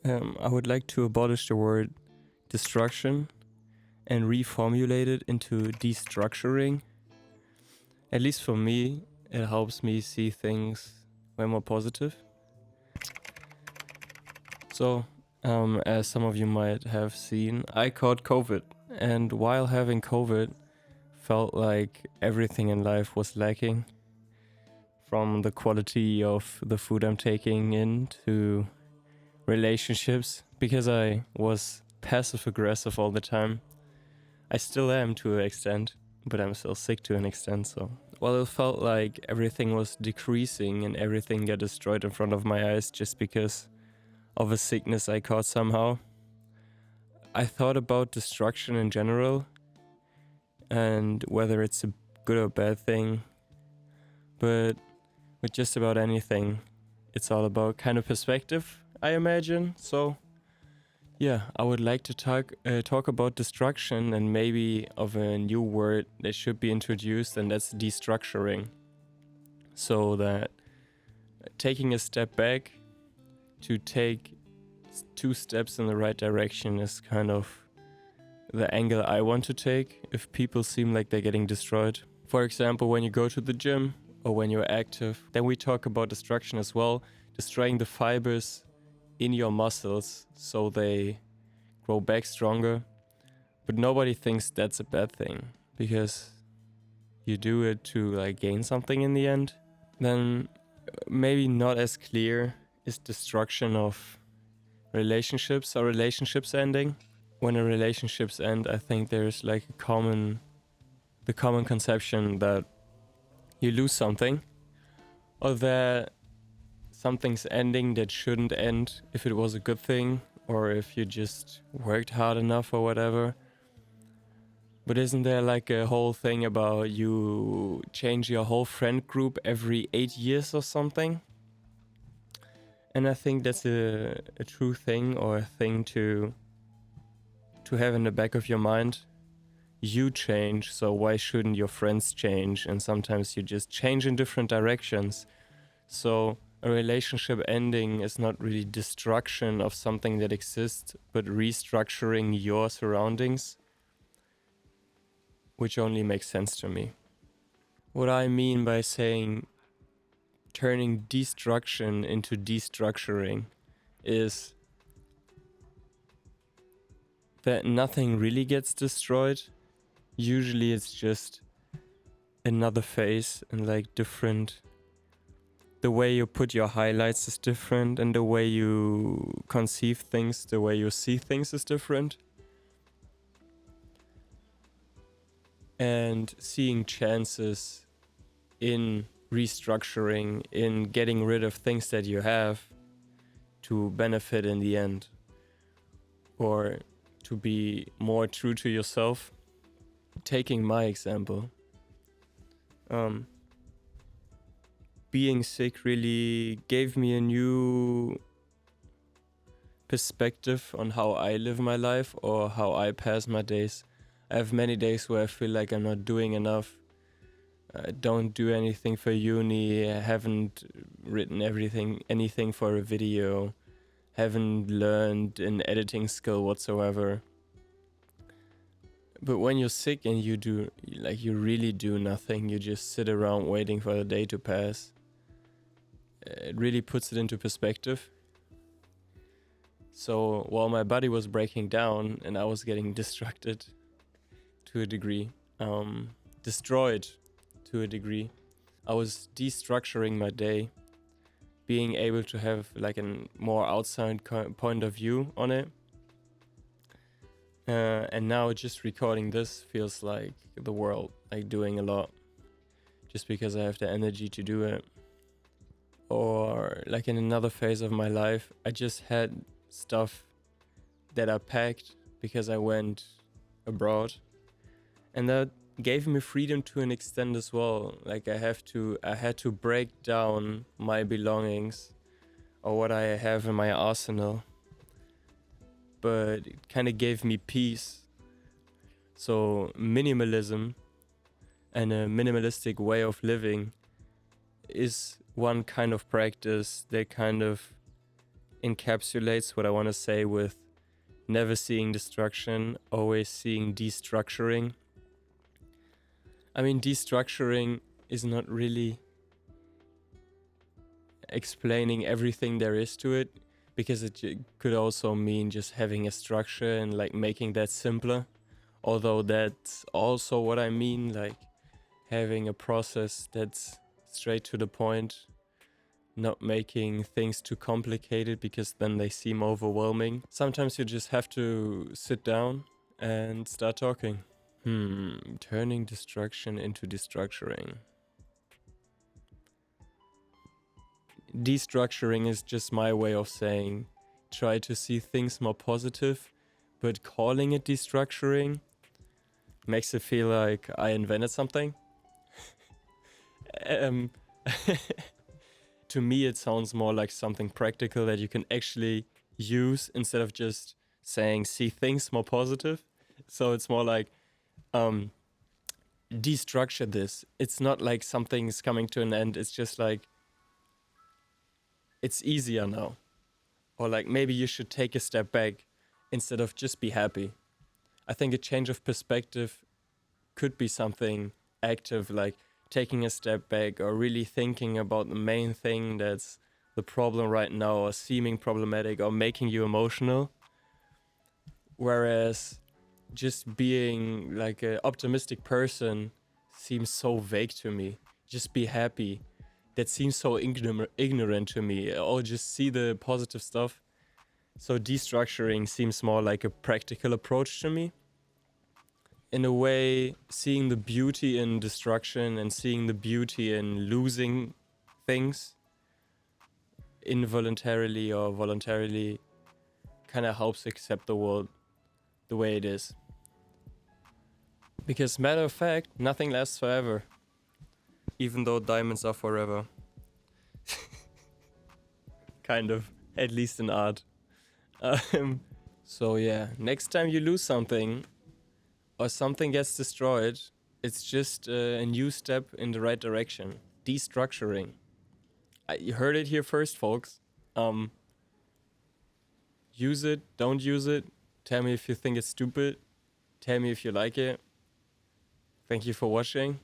I would like to abolish the word destruction and reformulate it into destructuring. At least for me, it helps me see things way more positive. So, as some of you might have seen, I caught COVID, and while having COVID, felt like everything in life was lacking. From the quality of the food I'm taking in to relationships, because I was passive aggressive all the time. I still am to an extent, but I'm still sick to an extent, so. Well, it felt like everything was decreasing and everything got destroyed in front of my eyes just because of a sickness I caught somehow. I thought about destruction in general and whether it's a good or bad thing, but with just about anything, it's all about kind of perspective, I imagine. So yeah, I would like to talk about destruction and maybe of a new word that should be introduced, and that's destructuring. So that taking a step back to take 2 steps in the right direction is kind of the angle I want to take if people seem like they're getting destroyed. For example, when you go to the gym or when you're active, then we talk about destruction as well, destroying the fibers in your muscles so they grow back stronger. But nobody thinks that's a bad thing because you do it to like gain something in the end. Then maybe not as clear is destruction of relationships or relationships ending. When a relationships end, I think there's like the common conception that you lose something or that something's ending that shouldn't end if it was a good thing or if you just worked hard enough or whatever. But isn't there like a whole thing about you change your whole friend group every 8 years or something? And I think that's a true thing or a thing to have in the back of your mind. You change, so why shouldn't your friends change? And sometimes you just change in different directions. So a relationship ending is not really destruction of something that exists, but restructuring your surroundings, which only makes sense to me. What I mean by saying turning destruction into destructuring is that nothing really gets destroyed. Usually it's just another phase and like different. The way you put your highlights is different and the way you conceive things, the way you see things is different. And seeing chances in restructuring, in getting rid of things that you have to benefit in the end, or to be more true to yourself. Taking my example, being sick really gave me a new perspective on how I live my life or how I pass my days. I have many days where I feel like I'm not doing enough. I don't do anything for uni, I haven't written anything for a video, haven't learned an editing skill whatsoever. But when you're sick and you really do nothing, you just sit around waiting for the day to pass, it really puts it into perspective. So while my body was breaking down and I was getting distracted to a degree, destroyed to a degree, I was destructuring my day, being able to have like a more outside point of view on it. And now just recording this feels like the world, like doing a lot, just because I have the energy to do it. Or like in another phase of my life, I just had stuff that I packed because I went abroad, and that gave me freedom to an extent as well. Like I had to break down my belongings or what I have in my arsenal, but it kind of gave me peace. So minimalism and a minimalistic way of living is one kind of practice that kind of encapsulates what I want to say with never seeing destruction, always seeing destructuring. I mean, destructuring is not really explaining everything there is to it, because it could also mean just having a structure and like making that simpler. Although that's also what I mean, like having a process that's straight to the point, not making things too complicated because then they seem overwhelming. Sometimes you just have to sit down and start talking. Turning destruction into destructuring. Destructuring is just my way of saying try to see things more positive, but calling it destructuring makes it feel like I invented something. To me, it sounds more like something practical that you can actually use instead of just saying see things more positive. So it's more like destructure this. It's not like something's coming to an end. It's just like it's easier now. Or like maybe you should take a step back instead of just be happy. I think a change of perspective could be something active, like taking a step back or really thinking about the main thing that's the problem right now or seeming problematic or making you emotional. Whereas just being like an optimistic person seems so vague to me. Just be happy. That seems so ignorant to me. Or just see the positive stuff. So destructuring seems more like a practical approach to me. In a way, seeing the beauty in destruction and seeing the beauty in losing things involuntarily or voluntarily kind of helps accept the world the way it is. Because matter of fact, nothing lasts forever. Even though diamonds are forever. Kind of, at least in art. So yeah, next time you lose something or something gets destroyed, it's just a new step in the right direction. Destructuring. You heard it here first, folks. Use it, don't use it. Tell me if you think it's stupid. Tell me if you like it. Thank you for watching.